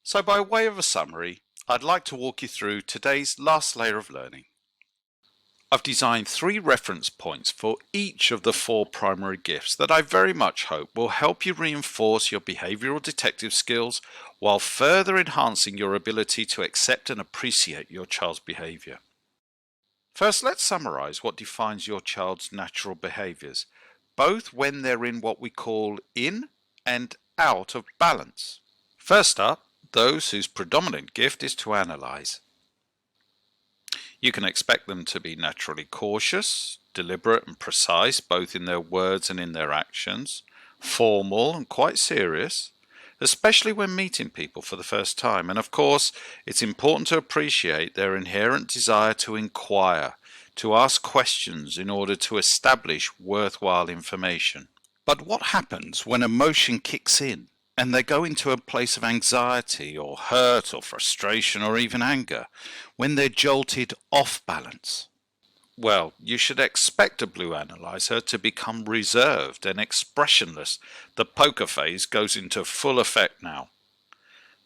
So by way of a summary, I'd like to walk you through today's last layer of learning. I've designed 3 reference points for each of the 4 primary gifts that I very much hope will help you reinforce your behavioral detective skills while further enhancing your ability to accept and appreciate your child's behavior. First, let's summarize what defines your child's natural behaviors, both when they're in what we call in and out of balance. First up, those whose predominant gift is to analyze. You can expect them to be naturally cautious, deliberate and precise both in their words and in their actions, formal and quite serious, especially when meeting people for the first time. And of course, it's important to appreciate their inherent desire to inquire, to ask questions in order to establish worthwhile information. But what happens when emotion kicks in and they go into a place of anxiety or hurt or frustration or even anger, when they're jolted off balance? Well, you should expect a blue analyzer to become reserved and expressionless. The poker face goes into full effect now.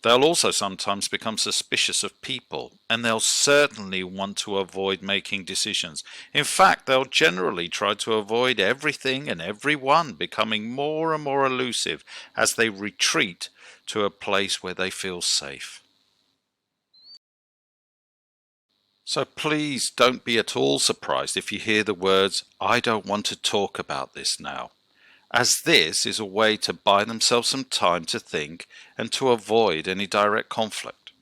They'll also sometimes become suspicious of people, and they'll certainly want to avoid making decisions. In fact, they'll generally try to avoid everything and everyone, becoming more and more elusive as they retreat to a place where they feel safe. So please don't be at all surprised if you hear the words, "I don't want to talk about this now," as this is a way to buy themselves some time to think and to avoid any direct conflict.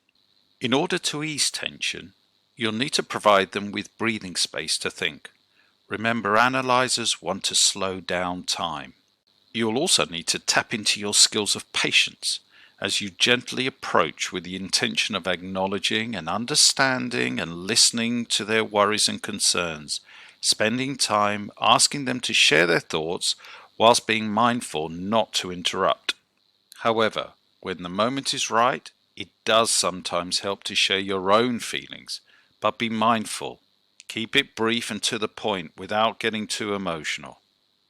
In order to ease tension, you'll need to provide them with breathing space to think. Remember, analyzers want to slow down time. You'll also need to tap into your skills of patience as you gently approach with the intention of acknowledging and understanding and listening to their worries and concerns, spending time asking them to share their thoughts whilst being mindful not to interrupt. However, when the moment is right, it does sometimes help to share your own feelings, but be mindful. Keep it brief and to the point without getting too emotional.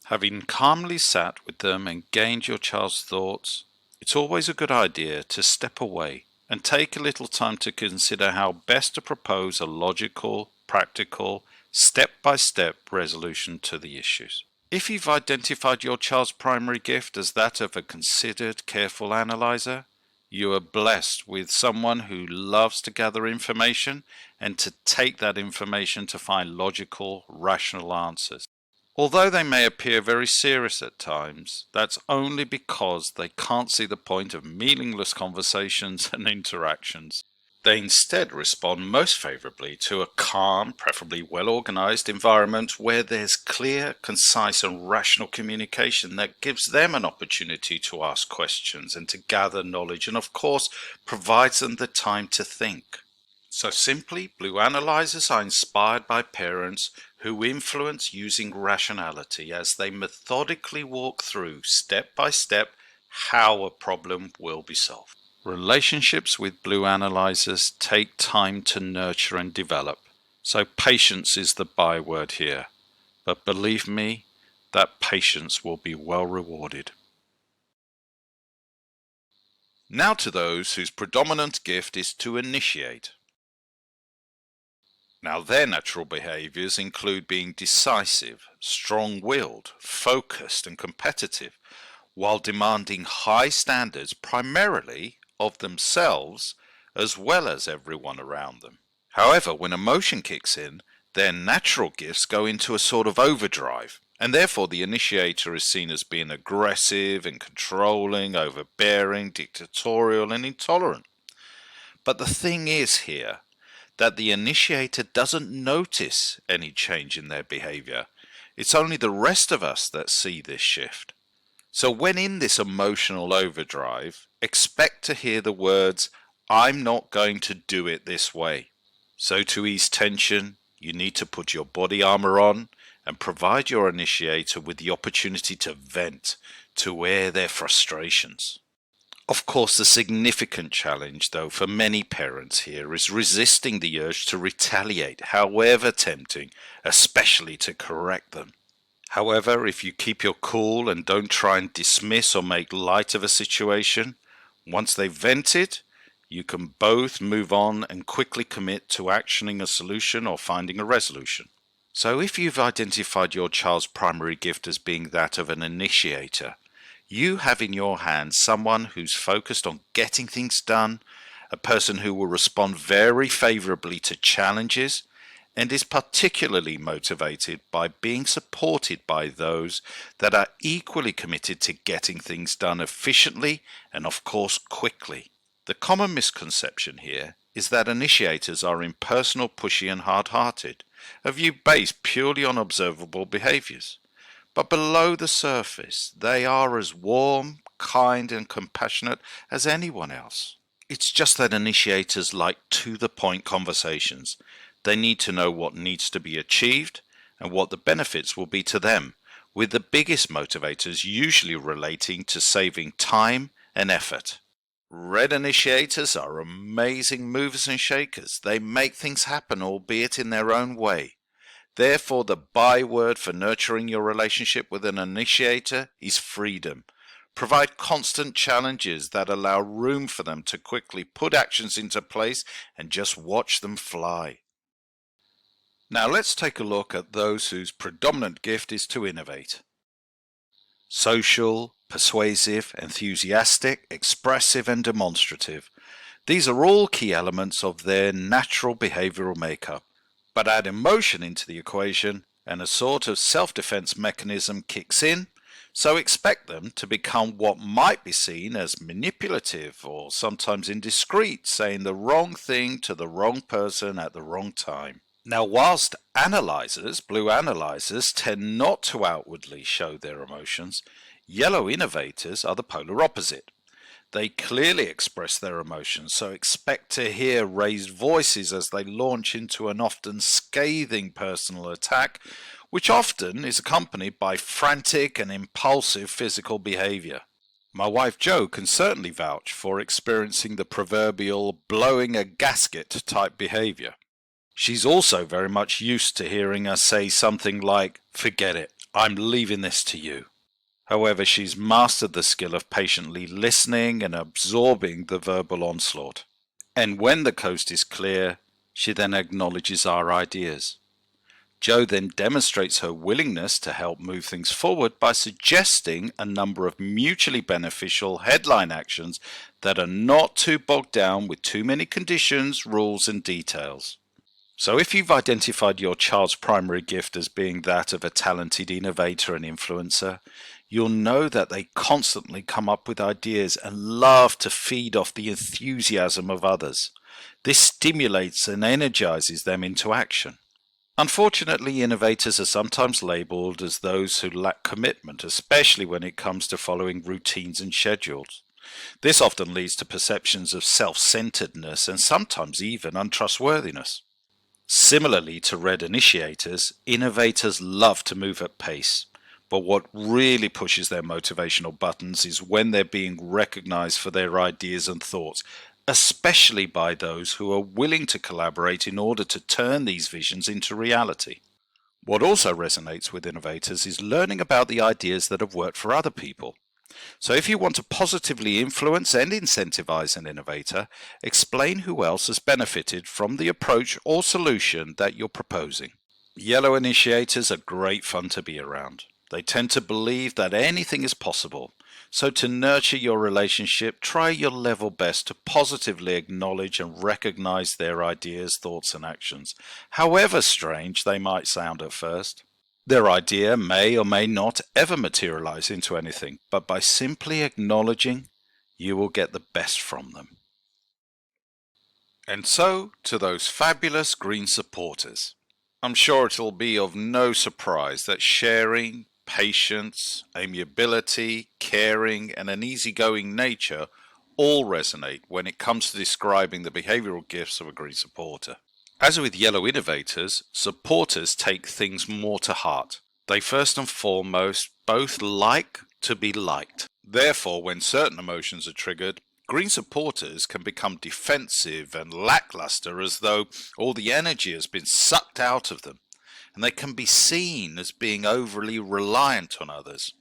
Having calmly sat with them and gained your child's thoughts, it's always a good idea to step away and take a little time to consider how best to propose a logical, practical, step-by-step resolution to the issues. If you've identified your child's primary gift as that of a considered, careful analyzer, you are blessed with someone who loves to gather information and to take that information to find logical, rational answers. Although they may appear very serious at times, that's only because they can't see the point of meaningless conversations and interactions. They instead respond most favorably to a calm, preferably well-organized environment where there's clear, concise and rational communication that gives them an opportunity to ask questions and to gather knowledge and of course provides them the time to think. So simply, blue analyzers are inspired by parents who influence using rationality as they methodically walk through step by step how a problem will be solved. Relationships with blue analyzers take time to nurture and develop, so patience is the byword here. But believe me, that patience will be well rewarded. Now to those whose predominant gift is to initiate. Now their natural behaviors include being decisive, strong-willed, focused and competitive, while demanding high standards primarily of themselves as well as everyone around them. However, when emotion kicks in, their natural gifts go into a sort of overdrive, and therefore the initiator is seen as being aggressive and controlling, overbearing, dictatorial and intolerant. But the thing is here that the initiator doesn't notice any change in their behavior. It's only the rest of us that see this shift. So when in this emotional overdrive, expect to hear the words, "I'm not going to do it this way." So to ease tension, you need to put your body armor on and provide your initiator with the opportunity to vent, to air their frustrations. Of course, the significant challenge, though, for many parents here is resisting the urge to retaliate, however tempting, especially to correct them. However, if you keep your cool and don't try and dismiss or make light of a situation, once they've vented, You can both move on and quickly commit to actioning a solution or finding a resolution. So if you've identified your child's primary gift as being that of an initiator, you have in your hands someone who's focused on getting things done, a person who will respond very favorably to challenges, and is particularly motivated by being supported by those that are equally committed to getting things done efficiently and, of course, quickly. The common misconception here is that initiators are impersonal, pushy, and hard-hearted, a view based purely on observable behaviors. But below the surface, they are as warm, kind, and compassionate as anyone else. It's just that initiators like to-the-point conversations. They need to know what needs to be achieved and what the benefits will be to them, with the biggest motivators usually relating to saving time and effort. Red initiators are amazing movers and shakers. They make things happen, albeit in their own way. Therefore, the byword for nurturing your relationship with an initiator is freedom. Provide constant challenges that allow room for them to quickly put actions into place and just watch them fly. Now let's take a look at those whose predominant gift is to innovate. Social, persuasive, enthusiastic, expressive, and demonstrative. These are all key elements of their natural behavioral makeup. But add emotion into the equation and a sort of self-defense mechanism kicks in, so expect them to become what might be seen as manipulative or sometimes indiscreet, saying the wrong thing to the wrong person at the wrong time. Now, whilst blue analyzers, tend not to outwardly show their emotions, yellow innovators are the polar opposite. They clearly express their emotions, so expect to hear raised voices as they launch into an often scathing personal attack, which often is accompanied by frantic and impulsive physical behavior. My wife Jo can certainly vouch for experiencing the proverbial blowing a gasket type behavior. She's also very much used to hearing us say something like, "Forget it, I'm leaving this to you." However, she's mastered the skill of patiently listening and absorbing the verbal onslaught. And when the coast is clear, she then acknowledges our ideas. Jo then demonstrates her willingness to help move things forward by suggesting a number of mutually beneficial headline actions that are not too bogged down with too many conditions, rules, and details. So if you've identified your child's primary gift as being that of a talented innovator and influencer, you'll know that they constantly come up with ideas and love to feed off the enthusiasm of others. This stimulates and energizes them into action. Unfortunately, innovators are sometimes labeled as those who lack commitment, especially when it comes to following routines and schedules. This often leads to perceptions of self-centeredness and sometimes even untrustworthiness. Similarly to red initiators, innovators love to move at pace, but what really pushes their motivational buttons is when they're being recognized for their ideas and thoughts, especially by those who are willing to collaborate in order to turn these visions into reality. What also resonates with innovators is learning about the ideas that have worked for other people. So if you want to positively influence and incentivize an innovator, explain who else has benefited from the approach or solution that you're proposing. Yellow initiators are great fun to be around. They tend to believe that anything is possible. So to nurture your relationship, try your level best to positively acknowledge and recognize their ideas, thoughts, and actions, however strange they might sound at first. Their idea may or may not ever materialize into anything, but by simply acknowledging, you will get the best from them. And so, to those fabulous green supporters. I'm sure it'll be of no surprise that sharing, patience, amiability, caring, and an easygoing nature all resonate when it comes to describing the behavioral gifts of a green supporter. As with yellow innovators, supporters take things more to heart. They first and foremost both like to be liked. Therefore, when certain emotions are triggered, green supporters can become defensive and lackluster as though all the energy has been sucked out of them, and they can be seen as being overly reliant on others.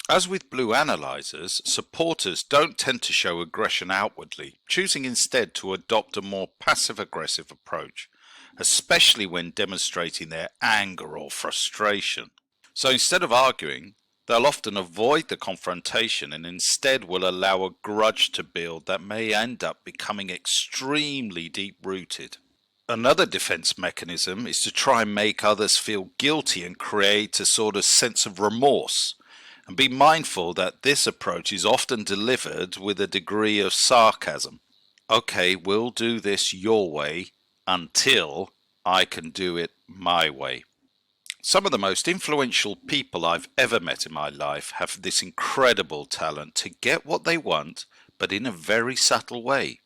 As with blue analyzers, supporters don't tend to show aggression outwardly, choosing instead to adopt a more passive-aggressive approach, especially when demonstrating their anger or frustration. So instead of arguing, they'll often avoid the confrontation and instead will allow a grudge to build that may end up becoming extremely deep-rooted. Another defense mechanism is to try and make others feel guilty and create a sort of sense of remorse. And be mindful that this approach is often delivered with a degree of sarcasm. Okay, we'll do this your way until I can do it my way. Some of the most influential people I've ever met in my life have this incredible talent to get what they want, but in a very subtle way.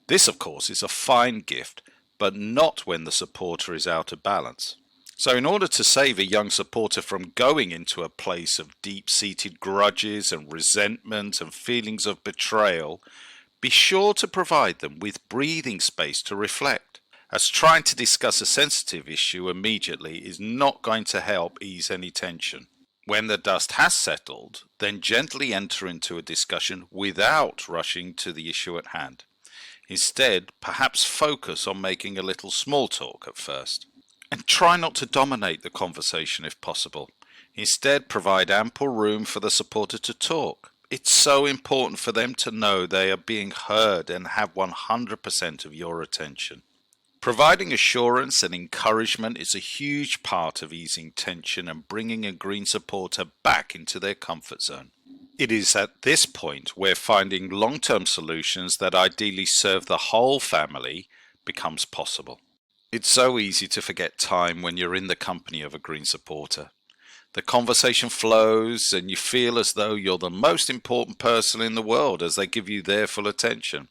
This, of course, is a fine gift, but not when the supporter is out of balance. So in order to save a young supporter from going into a place of deep-seated grudges and resentment and feelings of betrayal, be sure to provide them with breathing space to reflect, as trying to discuss a sensitive issue immediately is not going to help ease any tension. When the dust has settled, then gently enter into a discussion without rushing to the issue at hand. Instead, perhaps focus on making a little small talk at first. And try not to dominate the conversation if possible. Instead, provide ample room for the supporter to talk. It's so important for them to know they are being heard and have 100% of your attention. Providing assurance and encouragement is a huge part of easing tension and bringing a green supporter back into their comfort zone. It is at this point where finding long-term solutions that ideally serve the whole family becomes possible. It's so easy to forget time when you're in the company of a green supporter. The conversation flows and you feel as though you're the most important person in the world as they give you their full attention.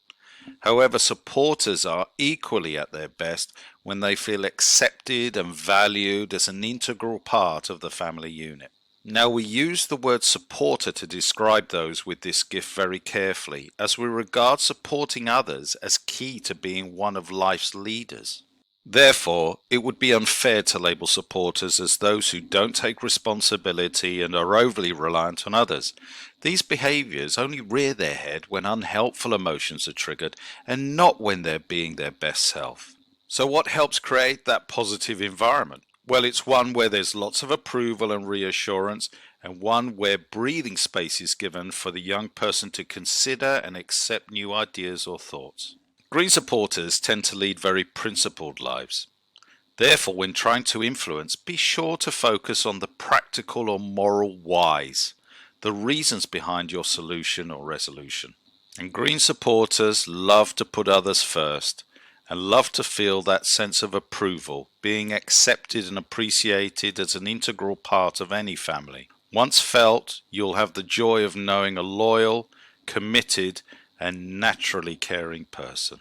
However, supporters are equally at their best when they feel accepted and valued as an integral part of the family unit. Now, we use the word supporter to describe those with this gift very carefully, as we regard supporting others as key to being one of life's leaders. Therefore, it would be unfair to label supporters as those who don't take responsibility and are overly reliant on others. These behaviors only rear their head when unhelpful emotions are triggered and not when they're being their best self. So what helps create that positive environment? Well, it's one where there's lots of approval and reassurance, and one where breathing space is given for the young person to consider and accept new ideas or thoughts. Green supporters tend to lead very principled lives. Therefore, when trying to influence, be sure to focus on the practical or moral whys, the reasons behind your solution or resolution. And green supporters love to put others first and love to feel that sense of approval, being accepted and appreciated as an integral part of any family. Once felt, you'll have the joy of knowing a loyal, committed, and naturally caring person.